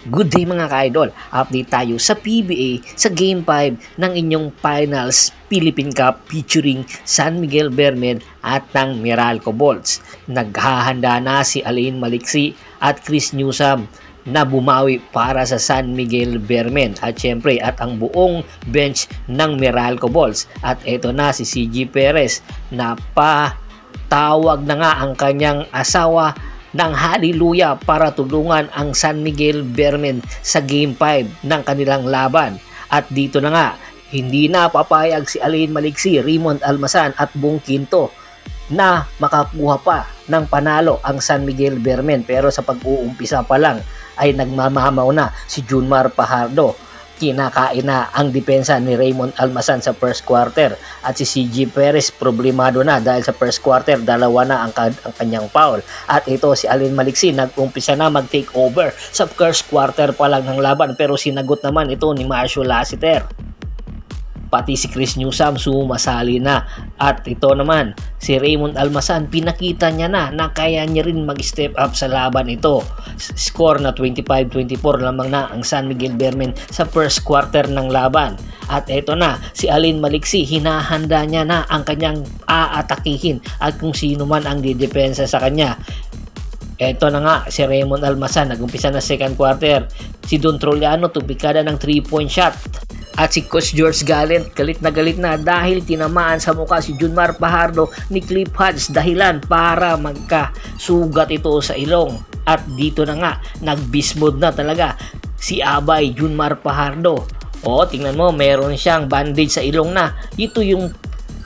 Good day mga ka-idol, update tayo sa PBA sa Game 5 ng inyong Finals Philippine Cup featuring San Miguel Bearmen at ng Meralco Bolts. Naghahanda na si Alain Maliksi at Chris Newsome na bumawi para sa San Miguel Bearmen at syempre at ang buong bench ng Meralco Bolts. At eto na si CG Perez na patawag na nga ang kanyang asawa ng hallelujah para tulungan ang San Miguel Bearmen sa Game 5 ng kanilang laban. At dito na nga, hindi na papayag si Alain Maliksi, Raymond Almasan at Bong Quinto na makakuha pa ng panalo ang San Miguel Bearmen. Pero sa pag-uumpisa pa lang ay nagmamamaw na si Junmar Fajardo. Kinakain na ang depensa ni Raymond Almasan sa first quarter at si CG Perez problemado na dahil sa first quarter dalawa na ang kanyang foul. At ito si Alain Maliksi nag-umpisa na mag-take over sa first quarter pa lang ng laban pero sinagot naman ito ni Marcio Lassiter. Pati si Chris Newsome sumasali na at ito naman si Raymond Almasan pinakita niya na kaya niya rin mag-step up sa laban ito. Score na 25-24 lamang na ang San Miguel Bearmen sa first quarter ng laban. At ito na si Alain Maliksi, hinahanda niya na ang kanyang aatakihin at kung sino man ang didepensa sa kanya. Ito na nga si Raymond Almasan, nag-umpisa na second quarter. Si Don Troliano tupikada ng 3-point shot. At si Coach George Gallant galit na dahil tinamaan sa mukha si Junmar Fajardo ni Cliff Hodge dahilan para magkasugat ito sa ilong. At dito na nga nag-beast mode na talaga si Abay Junmar Fajardo. O tingnan mo meron siyang bandage sa ilong na. Ito yung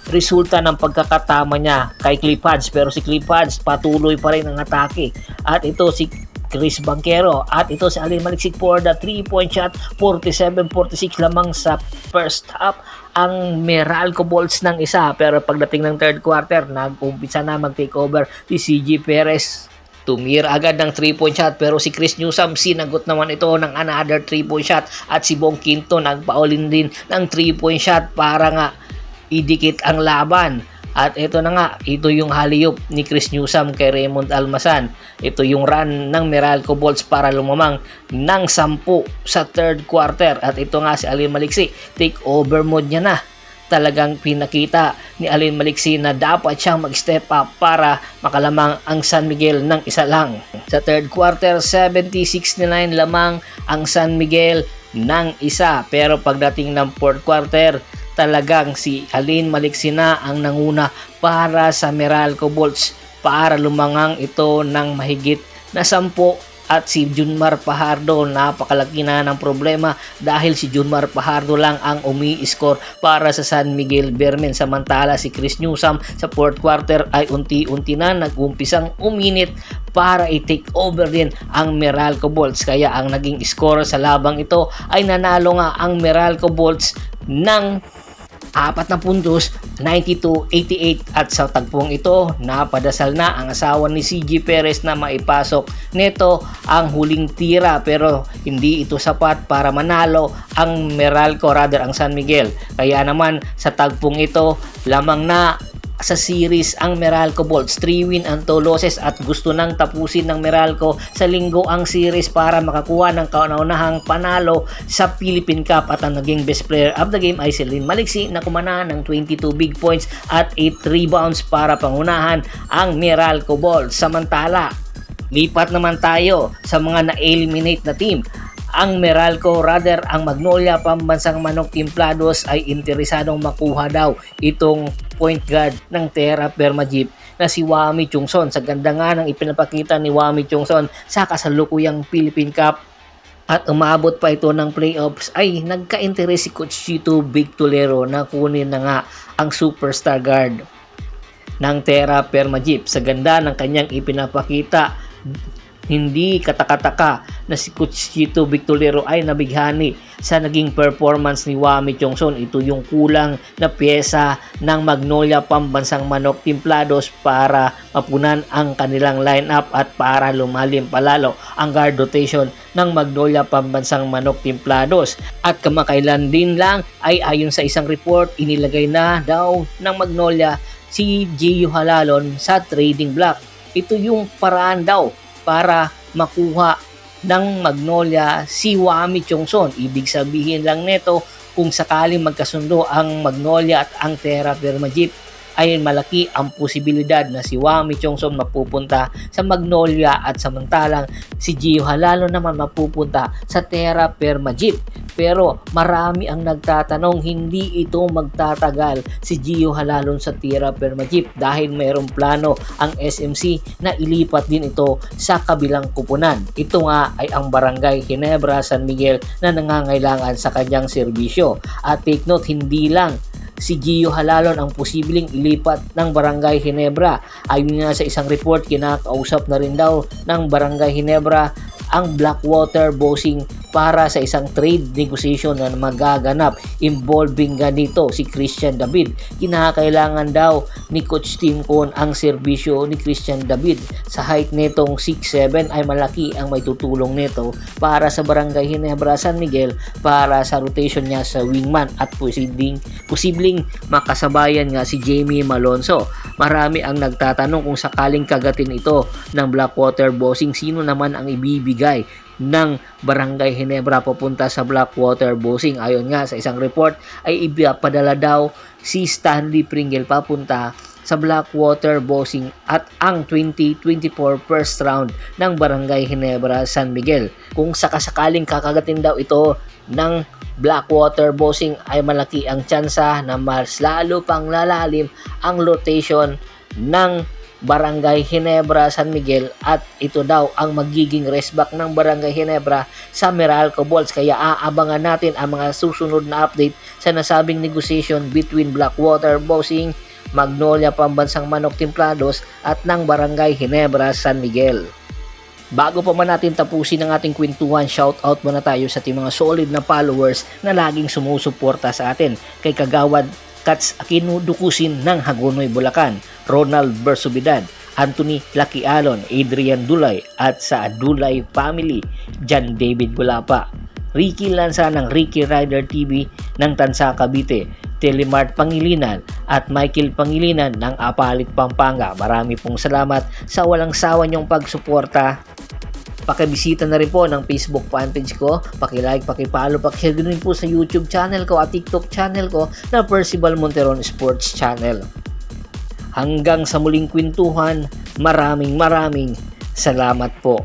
resulta ng pagkakatama niya kay Cliff Hodge pero si Cliff Hodge patuloy pa rin ang atake. At ito si Chris Banquero at ito si Alain Maliksi for the 3-point shot. 47-46 lamang sa first half ang Meralco Bolts ng isa pero pagdating ng third quarter nag-umpisa na mag-take over si CG Perez. Tumira agad ng 3-point shot pero si Chris Newsome sinagot naman ito ng another 3-point shot at si Bong Quinto nagpaulin din ng 3-point shot para nga idikit ang laban. At ito na nga, ito yung haliyop ni Chris Newsome kay Raymond Almasan. Ito yung run ng Meralco Bolts para lumamang ng 10 sa third quarter. At ito nga si Alain Maliksi, take over mode niya na. Talagang pinakita ni Alain Maliksi na dapat siyang mag-step up para makalamang ang San Miguel ng isa lang. Sa third quarter, 70-69 lamang ang San Miguel ng isa. Pero pagdating ng fourth quarter, talagang si Alain Maliksi na ang nanguna para sa Meralco Bolts para lumangang ito ng mahigit na 10 at si Junmar Fajardo napakalaki na ng problema dahil si Junmar Fajardo lang ang umi-score para sa San Miguel Bearmen samantala si Chris Newsome sa fourth quarter ay unti-unti na nag-umpisang uminit para i-take over din ang Meralco Bolts kaya ang naging score sa labang ito ay nanalo nga ang Meralco Bolts ng 4 na puntos, 92-88 at sa tagpong ito napadasal na ang asawa ni CG Perez na maipasok nito ang huling tira pero hindi ito sapat para manalo ang Meralco ang San Miguel. Kaya naman sa tagpong ito lamang na sa series ang Meralco Bolts, 3 win and 2 losses at gusto nang tapusin ng Meralco sa linggo ang series para makakuha ng kauna-unahang panalo sa Philippine Cup at ang naging best player of the game ay si Alain Maliksi na kumana ng 22 big points at 8 rebounds para pangunahan ang Meralco Bolts. Samantala, lipat naman tayo sa mga na-eliminate na team. Ang Meralco ang Magnolia Pambansang Manok Timplados ay interesadong makuha daw itong point guard ng Terra Permajip na si Wami Chungson. Sa ganda nga ng ipinapakita ni Wami Chungson sa kasalukuyang Philippine Cup at umabot pa ito ng playoffs ay nagka-interes si Coach Chito Victolero na kunin na nga ang superstar guard ng Terra Permajip. Sa ganda ng kanyang ipinapakita, hindi katakataka na si Coach Chito Victolero ay nabighani sa naging performance ni Wami Chungson. Ito yung kulang na pyesa ng Magnolia Pambansang Manok Timplados para mapunan ang kanilang lineup at para lumalim palalo ang guard rotation ng Magnolia Pambansang Manok Timplados. At kamakailan din lang ay ayon sa isang report, inilagay na daw ng Magnolia si Gio Halalon sa trading block. Ito yung paraan daw para makuha ng Magnolia si Wami Chongson. Ibig sabihin lang nito, kung sakaling magkasundo ang Magnolia at ang Terra Firma Jeep, ay malaki ang posibilidad na si Wami Chongson mapupunta sa Magnolia at samantalang si Gio Halalo naman mapupunta sa Terra Firma Jeep. Pero marami ang nagtatanong, hindi ito magtatagal si Gio Halalon sa Terra Firma Jeep dahil mayroong plano ang SMC na ilipat din ito sa kabilang kupunan. Ito nga ay ang Barangay Ginebra San Miguel na nangangailangan sa kanyang serbisyo. At take note, hindi lang si Gio Halalon ang posibleng ilipat ng Barangay Ginebra. Ayon nga sa isang report, kinakausap na rin daw ng Barangay Ginebra ang Blackwater Bossing para sa isang trade negotiation na magaganap involving ganito si Christian David. Kinakailangan daw ni Coach Tim Con ang serbisyo ni Christian David. Sa height nitong 6'7" ay malaki ang may tutulong nito para sa Barangay Ginebra San Miguel para sa rotation niya sa wingman at posibleng makasabayan nga si Jamie Malonzo. Marami ang nagtatanong kung sakaling kagatin ito ng Blackwater Bossing, sino naman ang ibibigay ng Barangay Ginebra papunta sa Blackwater Bossing. Ayon nga sa isang report ay ipapadala daw si Stanley Pringle papunta sa Blackwater Bossing at ang 2024 first round ng Barangay Ginebra San Miguel. Kung sakasakaling kakagatin daw ito ng Blackwater Bossing ay malaki ang tsansa na mas lalo pang lalalim ang rotation ng Barangay Ginebra San Miguel at ito daw ang magiging rest back ng Barangay Ginebra sa Meralco Bolts. Kaya aabangan natin ang mga susunod na update sa nasabing negotiation between Blackwater Bossing, Magnolia Pambansang Manok Timplados at ng Barangay Ginebra San Miguel. Bago pa man natin tapusin ang ating kwentuhan, shoutout muna tayo sa ating mga solid na followers na laging sumusuporta sa atin. Kay Kagawad Kats Aquino Dukusin ng Hagonoy, Bulacan, Ronald Bersubidad, Anthony Lucky Alon, Adrian Dulay at sa Dulay Family, John David Gulapa, Ricky Lanza ng Ricky Rider TV ng Tansa Cavite, Telemart Pangilinan at Michael Pangilinan ng Apalit Pampanga. Marami pong salamat sa walang sawa niyong pagsuporta. Pakibisita na rin po ng Facebook fanpage ko, paki-like, paki-follow, paki-share din po sa YouTube channel ko at TikTok channel ko na Percival Monteron Sports Channel. Hanggang sa muling kwentuhan, maraming salamat po.